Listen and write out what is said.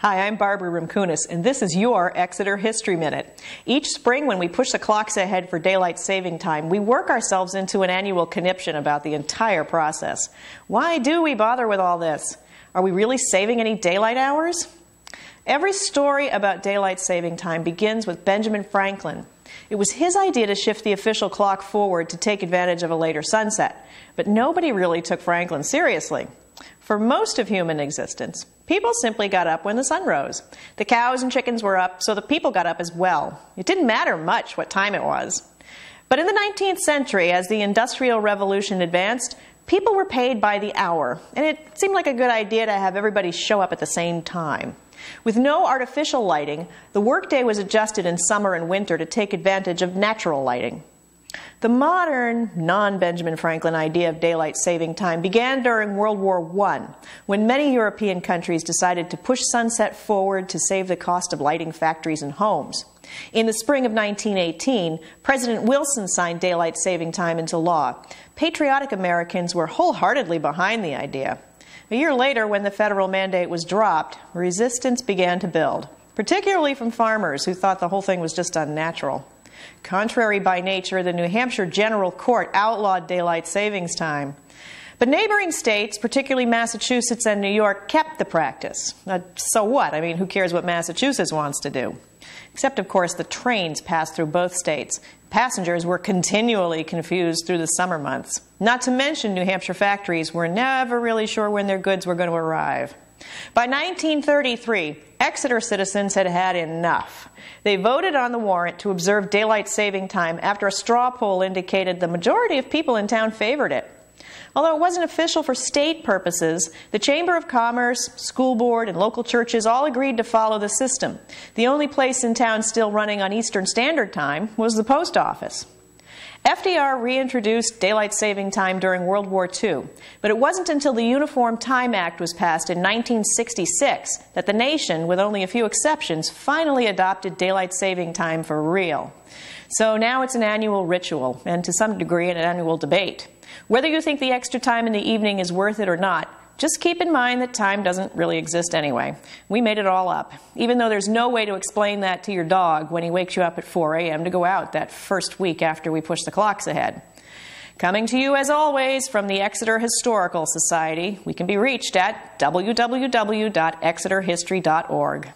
Hi, I'm Barbara Rimkunis, and this is your Exeter History Minute. Each spring, when we push the clocks ahead for daylight saving time, we work ourselves into an annual conniption about the entire process. Why do we bother with all this? Are we really saving any daylight hours? Every story about daylight saving time begins with Benjamin Franklin. It was his idea to shift the official clock forward to take advantage of a later sunset, but nobody really took Franklin seriously. For most of human existence, people simply got up when the sun rose. The cows and chickens were up, so the people got up as well. It didn't matter much what time it was. But in the 19th century, as the Industrial Revolution advanced, people were paid by the hour, and it seemed like a good idea to have everybody show up at the same time. With no artificial lighting, the workday was adjusted in summer and winter to take advantage of natural lighting. The modern, non-Benjamin Franklin idea of daylight saving time began during World War I, when many European countries decided to push sunset forward to save the cost of lighting factories and homes. In the spring of 1918, President Wilson signed daylight saving time into law. Patriotic Americans were wholeheartedly behind the idea. A year later, when the federal mandate was dropped, resistance began to build, particularly from farmers who thought the whole thing was just unnatural. Contrary by nature, the New Hampshire General Court outlawed daylight savings time. But neighboring states, particularly Massachusetts and New York, kept the practice. So what? I mean, who cares what Massachusetts wants to do? Except, of course, the trains passed through both states. Passengers were continually confused through the summer months. Not to mention, New Hampshire factories were never really sure when their goods were going to arrive. By 1933, Exeter citizens had had enough. They voted on the warrant to observe daylight saving time after a straw poll indicated the majority of people in town favored it. Although it wasn't official for state purposes, the Chamber of Commerce, school board, and local churches all agreed to follow the system. The only place in town still running on Eastern Standard Time was the post office. FDR reintroduced daylight saving time during World War II, but it wasn't until the Uniform Time Act was passed in 1966 that the nation, with only a few exceptions, finally adopted daylight saving time for real. So now it's an annual ritual, and to some degree an annual debate. Whether you think the extra time in the evening is worth it or not, just keep in mind that time doesn't really exist anyway. We made it all up, even though there's no way to explain that to your dog when he wakes you up at 4 a.m. to go out that first week after we push the clocks ahead. Coming to you, as always, from the Exeter Historical Society, we can be reached at www.exeterhistory.org.